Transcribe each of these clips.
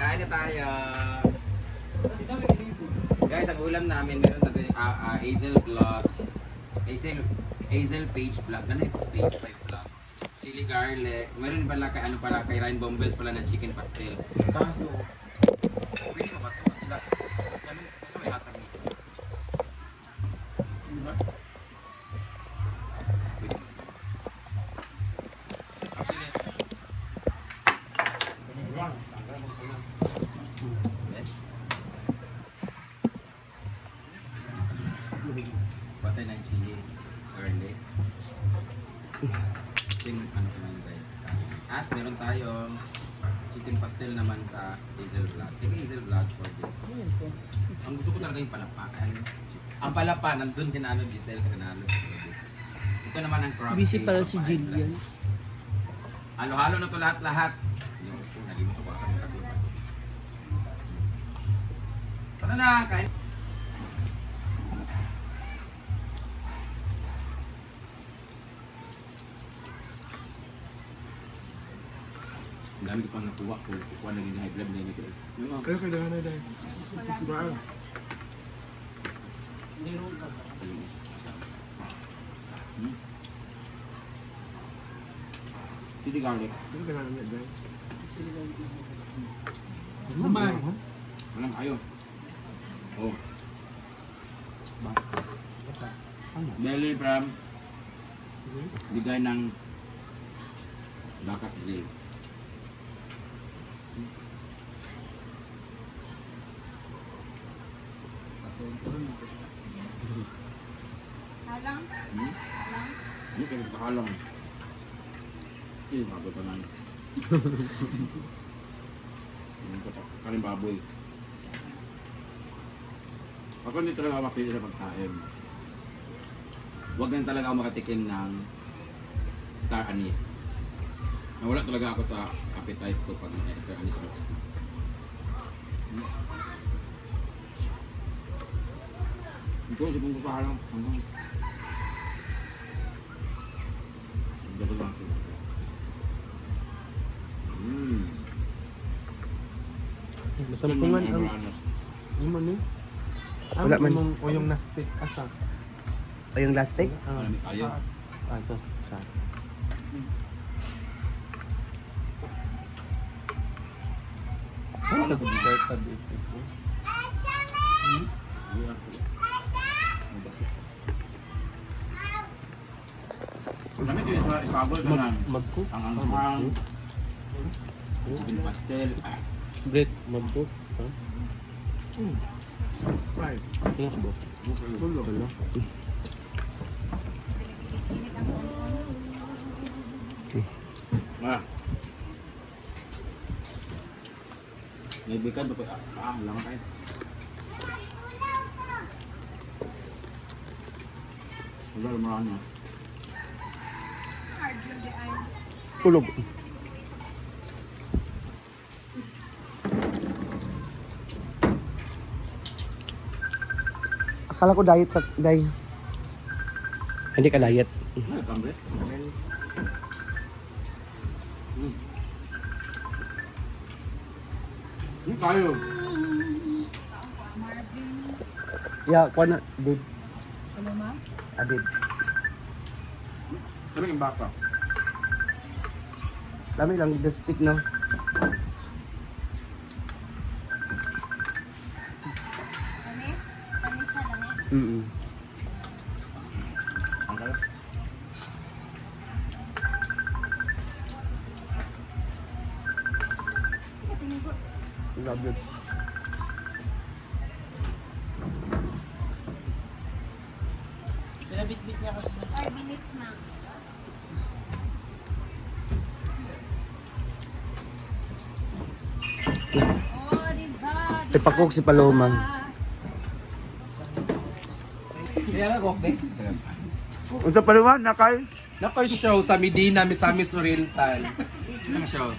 Kain na tayo. Guys, ang ulam namin, meron natin Hazel vlog. Hazel page vlog. Ano yung page 5 vlog? Chili garlic. Meron pala kay ano pala kay Ryan Bombels pala na chicken pastel. Kaso, pwede mo ba ito? Kasi last, ano may hatang nito? Diba? Pwede mo ito. Actually, patay ng chili garlic. Yung ano ko yun guys. At meron tayong chicken pastel naman sa Hazel vlog. Take Hazel vlog for this. Ang gusto ko talaga yung palapa. Ang palapa, nandun din ano Giselle Canalo sa gabi. Ito naman ang crab Busy cake, pala papaya si Jillian. vlog. Halo-halo na to lahat-lahat. Yung nalimot ko ako. Tara na, kain. Ang dami ko pang nakuha ko. Kukuha na rin high blood na ito. Kaya kailangan na dahil. Baan? Chili garlic. Kaya kailangan na dahil. Umay. Walang kayo. Oh. Belly from bigay ng Bakas Grill. Halang? Ini kayak kahalang. Ini baboy pa man. Ini kanin baboy. Ako hindi talaga ako mapili sa pagkain. Huwag lang talaga ako makatikim ng star anise. Nawala talaga ako sa appetite ko pag star anise ko. Ito, sipong ko sa halang. Gato lang ako. Masampungan ang... Ano man yun? Wala man. O yung na-stick asa. O yung last take? Malamig kayo. Ito siya. Ano nag-birthday dito? Lamig yung isabol ka lang. Mag-cook? Ang anghang. Chicken pastel. Bread? Mag-cook? Ha? Right. Tingnan ko ba? Tulo. Wala. Init ang ulo. Ah. May bikan ba? Lang kayo. Wala naman na. Hard yung di ay. Tulog. Akala ko diet ka, Day. Hindi ka diet. Ano kambre? Hindi tayo. Marvin. Yeah, kuha na. Did. Hello, ma'am? Did. Sabi yung baka. Dami lang, lipstick, no? Dami? Dami siya, dami. Ang kayo? Sige, tingin ko. Love you. Pinabit-bit niya kasi. 5 minutes, ma'am. Oh, diba? Ipakok si Paloma. Kaya nga kokbe. Unsa pa naman, nakay? Nakoy show sa Medina, Misamis Oriental. Ano siya?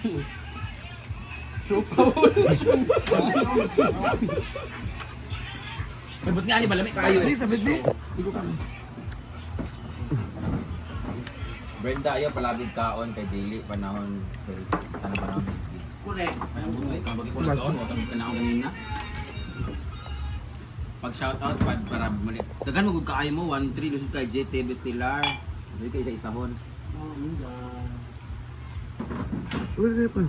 Show pa May ba't nga ali malamig kayo? Hindi, sabit di. Brenda, ayaw palabig kaon kay Daily panahon kay tanong panahon. Correct. Ayun ko like kabag ko na doon, wag ka na ako ganina. Pag shout out para mali. Dagan magud kaayo mo 1-3 lusod kay JT Bestilar. Dili kay isa-isahon. Wala na pa.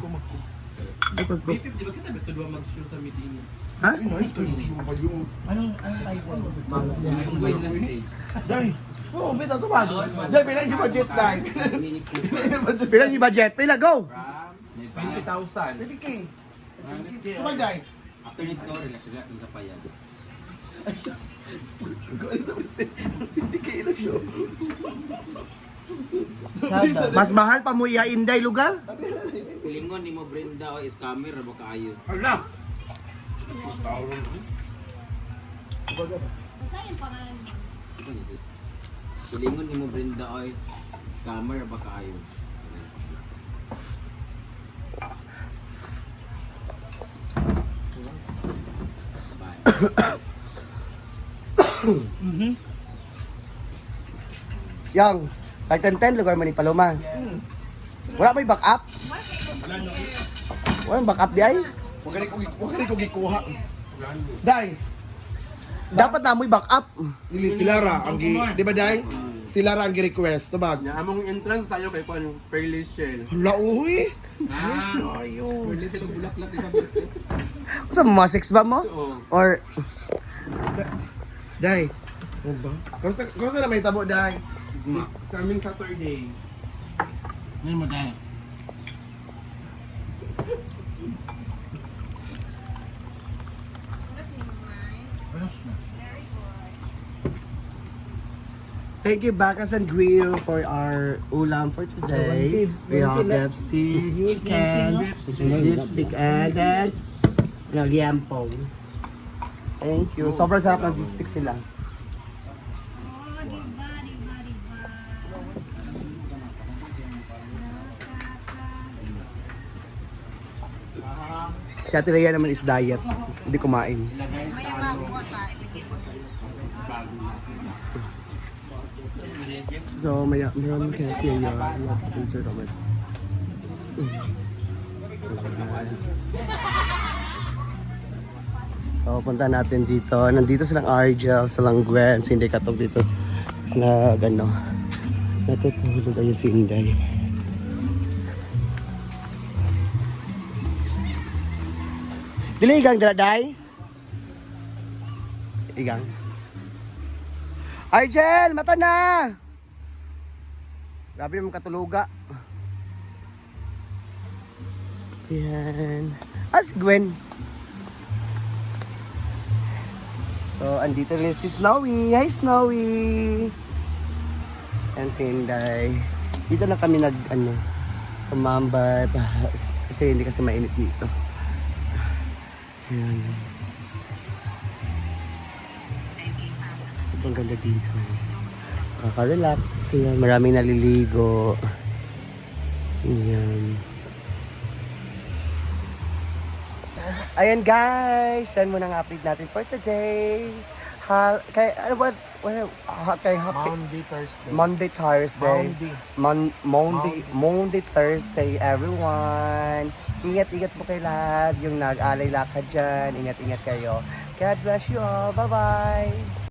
Ay, pag ko. Di ba kita beto dua mag-show sa Medina? Ha? Nice ko yung show pa yun. Yung guys na stage. Dai. Oo, beta to ba? Dai, bilang yung budget dai. Mini Cooper. Pila yung budget? Pila, go! Ram, Nepal. 20,000. 20K. Kumay dai. After nito, relax sa payag. Mas mahal pa mo iya Inday lugar? Pilingon ni mo Brenda o scammer ba kaayo? Hala. Basta yung pangalan mo. Pilingon ni mo Brenda o scammer ba kaayo? Bye. Yang, tag-10 lugar man ni Paloma. Wala may backup? Wala may backup di ay? Huwag ka rin ko gikuha. Dai. Dapat na mo'y backup. Dili sila ra ang di ba dai? Sila ra ang gi-request tabag. Nya among entrance tayo kay kuan Fairly Shell. Hala uy. Yes kayo. Fairly Shell bulaklak di ba? Sa mga 6 ba mo? Oo. Or, Dai. Ano ba? Kamusta na may tabo dai? Coming Saturday. Ngayon mo dai. Ulat ni Mike. Very good. thank you Bacchus and Grill for our ulam for today. We have beef stick, chicken, beef stick, and then, liempo. Thank you. Sobrang sarap ng beef sticks nila. Oh, diba, diba, diba. Si Ate Rhea naman is diet. Hindi kumain. Maya bago ka. So, mayroon kaya siya yung answer comment. So, punta natin dito. Nandito silang Argel, silang Gwen, si Inday Katog dito. Na gano. Natutulog ayun si Inday. Dili igang daladay? Igang. Argel, mata na! Grabe naman katuluga. Yan. Si Gwen. So, andito rin si Snowy. Hi, Snowy! Yan si Inday. Dito na kami tumambay. Kasi hindi kasi mainit dito. Yan. Sobrang ganda dito. Nakaka-relax. Yan, maraming naliligo. Yan. Ayan guys, yan muna ang update natin for today. Kay Monday, Thursday. Monday, Thursday. Monday, Thursday, everyone. Ingat-ingat po kayo lahat. Yung nag-alay lakad dyan, ingat-ingat kayo. God bless you all. Bye-bye.